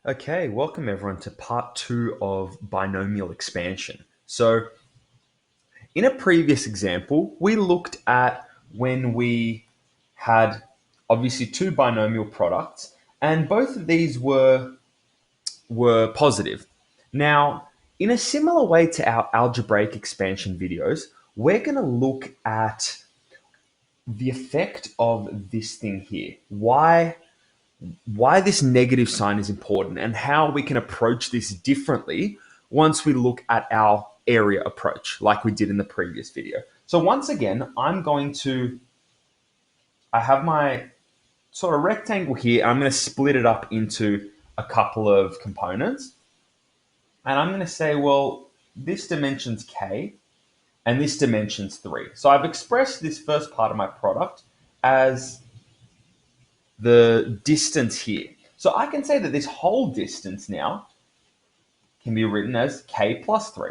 Okay, welcome everyone to part two of binomial expansion. So, in a previous example, we looked at when we had obviously two binomial products, and both of these were positive. Now, in a similar way to our algebraic expansion videos, we're going to look at the effect of this thing here. Why this negative sign is important and how we can approach this differently once we look at our area approach like we did in the previous video. So once again, I have my sort of rectangle here. I'm going to split it up into a couple of components. And I'm going to say, well, this dimension's k and this dimension's 3. So I've expressed this first part of my product as the distance here. So I can say that this whole distance now can be written as k plus 3.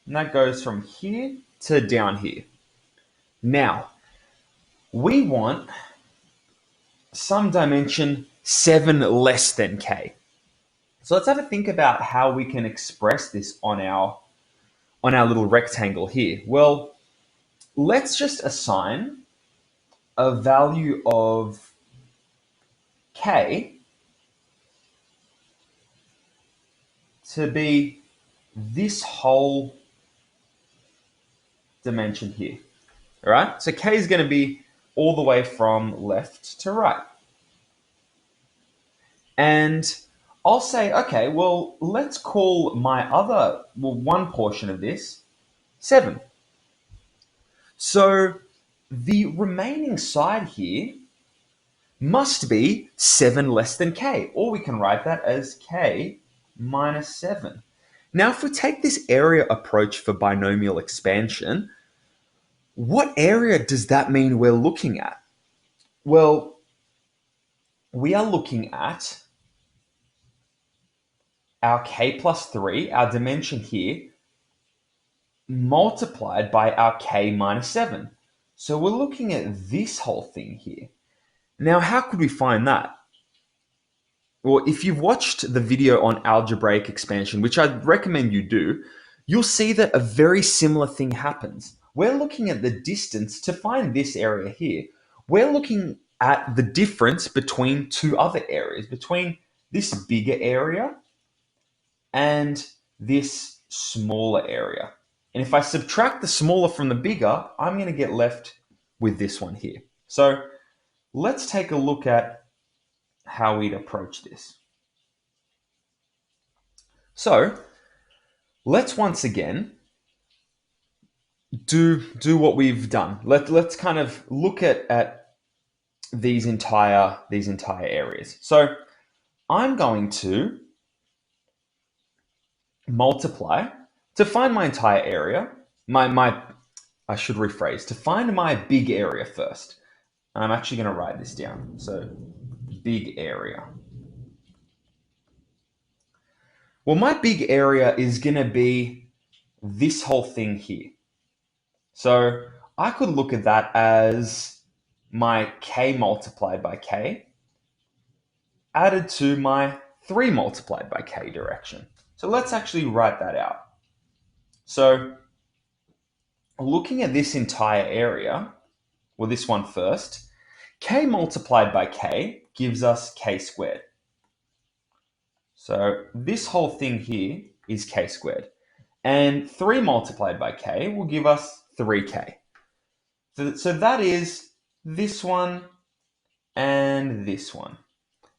And that goes from here to down here. Now, we want some dimension 7 less than k. So let's have a think about how we can express this on our little rectangle here. Well, let's just assign a value of k to be this whole dimension here. All right, so k is going to be all the way from left to right. And I'll say, okay, well, let's call one portion of this 7. So the remaining side here must be 7 less than k, or we can write that as k minus 7. Now, if we take this area approach for binomial expansion, what area does that mean we're looking at? Well, we are looking at our k plus 3, our dimension here, multiplied by our k minus 7. So we're looking at this whole thing here. Now, how could we find that? Well, if you've watched the video on algebraic expansion, which I'd recommend you do, you'll see that a very similar thing happens. We're looking at the distance to find this area here. We're looking at the difference between two other areas, between this bigger area and this smaller area. And if I subtract the smaller from the bigger, I'm going to get left with this one here. So let's take a look at how we'd approach this. So let's once again do what we've done. Let's kind of look at these entire areas. So I'm going to multiply to find my entire area. I should rephrase, to find my big area first. I'm actually going to write this down. So big area. Well, my big area is going to be this whole thing here. So I could look at that as my k multiplied by k added to my 3 multiplied by k direction. So let's actually write that out. So looking at this entire area, well, this one first, k multiplied by k gives us k squared. So this whole thing here is k squared. And 3 multiplied by k will give us 3k. So that is this one and this one.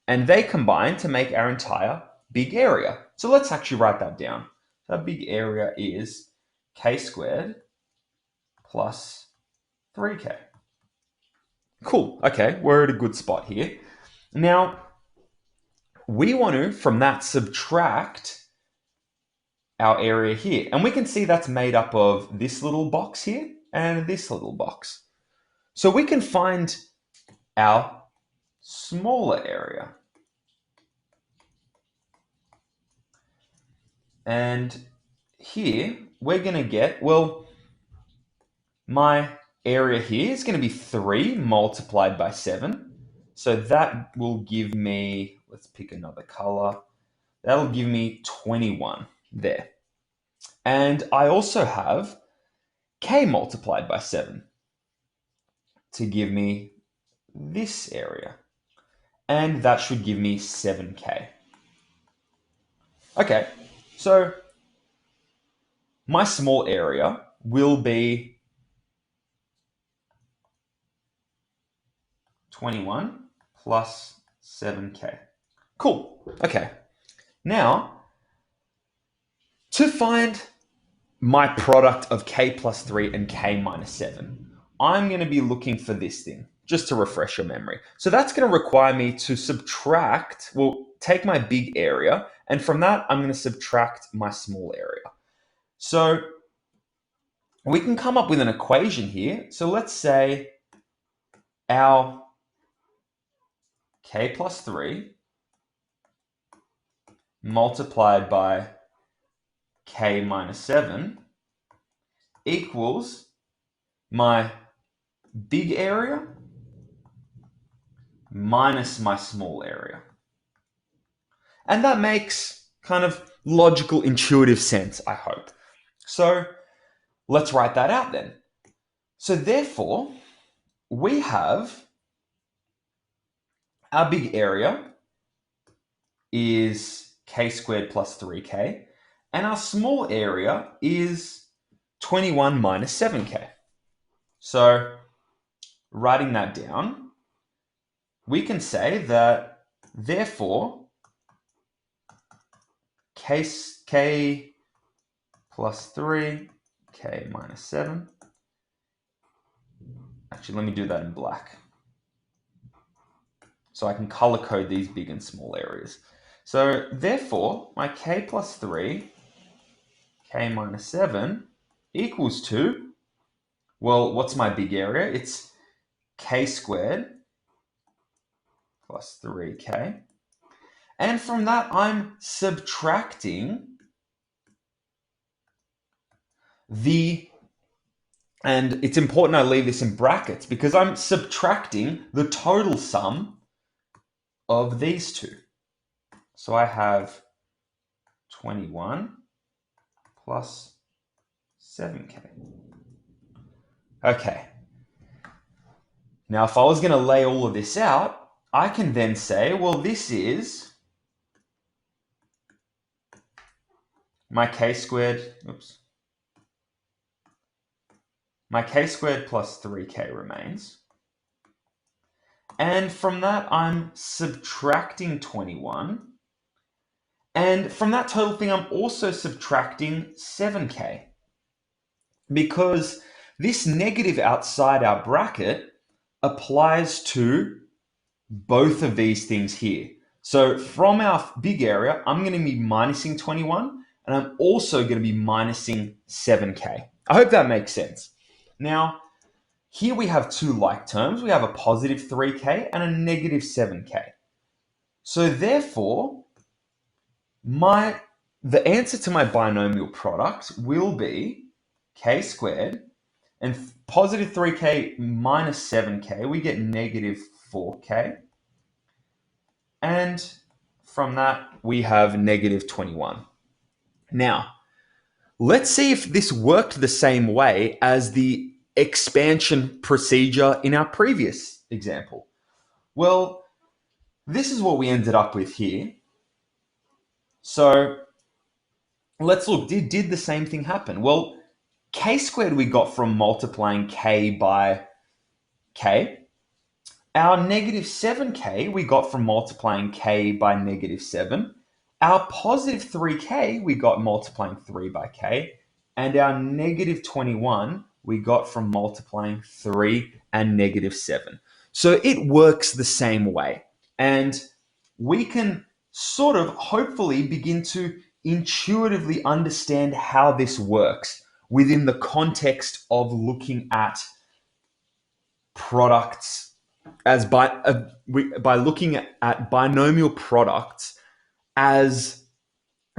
And they combine to make our entire big area. So let's actually write that down. So our big area is k squared plus 3k. Cool. Okay, we're at a good spot here. Now, we want to, from that, subtract our area here. And we can see that's made up of this little box here and this little box. So we can find our smaller area. And here we're going to get, well, my area here is going to be 3 multiplied by 7. So that will give me, let's pick another color. That'll give me 21 there. And I also have k multiplied by 7 to give me this area. And that should give me 7k. Okay, so my small area will be 21 plus 7k. Cool. Okay. Now, to find my product of k plus 3 and k minus 7, I'm going to be looking for this thing, just to refresh your memory. So that's going to require me to subtract, well, take my big area, and from that, I'm going to subtract my small area. So we can come up with an equation here. So let's say our k plus 3 multiplied by k minus 7 equals my big area minus my small area. And that makes kind of logical, intuitive sense, I hope. So let's write that out then. So therefore, we have our big area is k squared plus 3k, and our small area is 21 minus 7k. So writing that down, we can say that therefore k plus 3, k minus 7. Actually, let me do that in black so I can color code these big and small areas. So therefore, my k plus 3, k minus 7 equals to, well, what's my big area? It's k squared plus 3k. And from that, I'm subtracting and it's important I leave this in brackets because I'm subtracting the total sum of these two. So I have 21 plus 7k. Okay. Now, if I was going to lay all of this out, I can then say, well, this is my k squared, my k squared plus 3k remains. And from that, I'm subtracting 21. And from that total thing, I'm also subtracting 7k. Because this negative outside our bracket applies to both of these things here. So from our big area, I'm going to be minusing 21, and I'm also going to be minusing 7k. I hope that makes sense. Now, here we have two like terms. We have a positive 3k and a negative 7k. So therefore, the answer to my binomial product will be k squared, and positive 3k minus 7k, we get negative 4k. And from that, we have negative 21. Now, let's see if this worked the same way as the expansion procedure in our previous example. Well, this is what we ended up with here. So let's look, did the same thing happen? Well, k squared we got from multiplying k by k. Our negative 7k we got from multiplying k by negative 7. Our positive 3k we got multiplying 3 by k. And our negative 21 we got from multiplying 3 and negative 7. So it works the same way. And we can sort of hopefully begin to intuitively understand how this works within the context of looking at products as by looking at binomial products as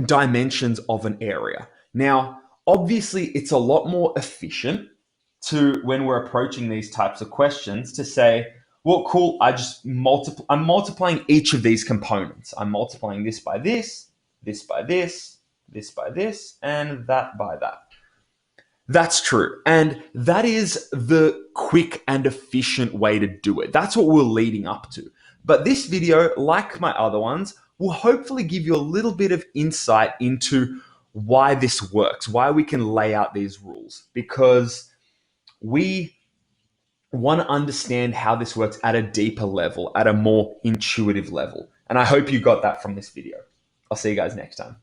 dimensions of an area. Now, obviously, it's a lot more efficient to, when we're approaching these types of questions, to say, Well, cool. I'm multiplying each of these components. I'm multiplying this by this by this by this, and that by that. That's true. And that is the quick and efficient way to do it. That's what we're leading up to. But this video, like my other ones, will hopefully give you a little bit of insight into why this works, why we can lay out these rules, because we want to understand how this works at a deeper level, at a more intuitive level. And I hope you got that from this video. I'll see you guys next time.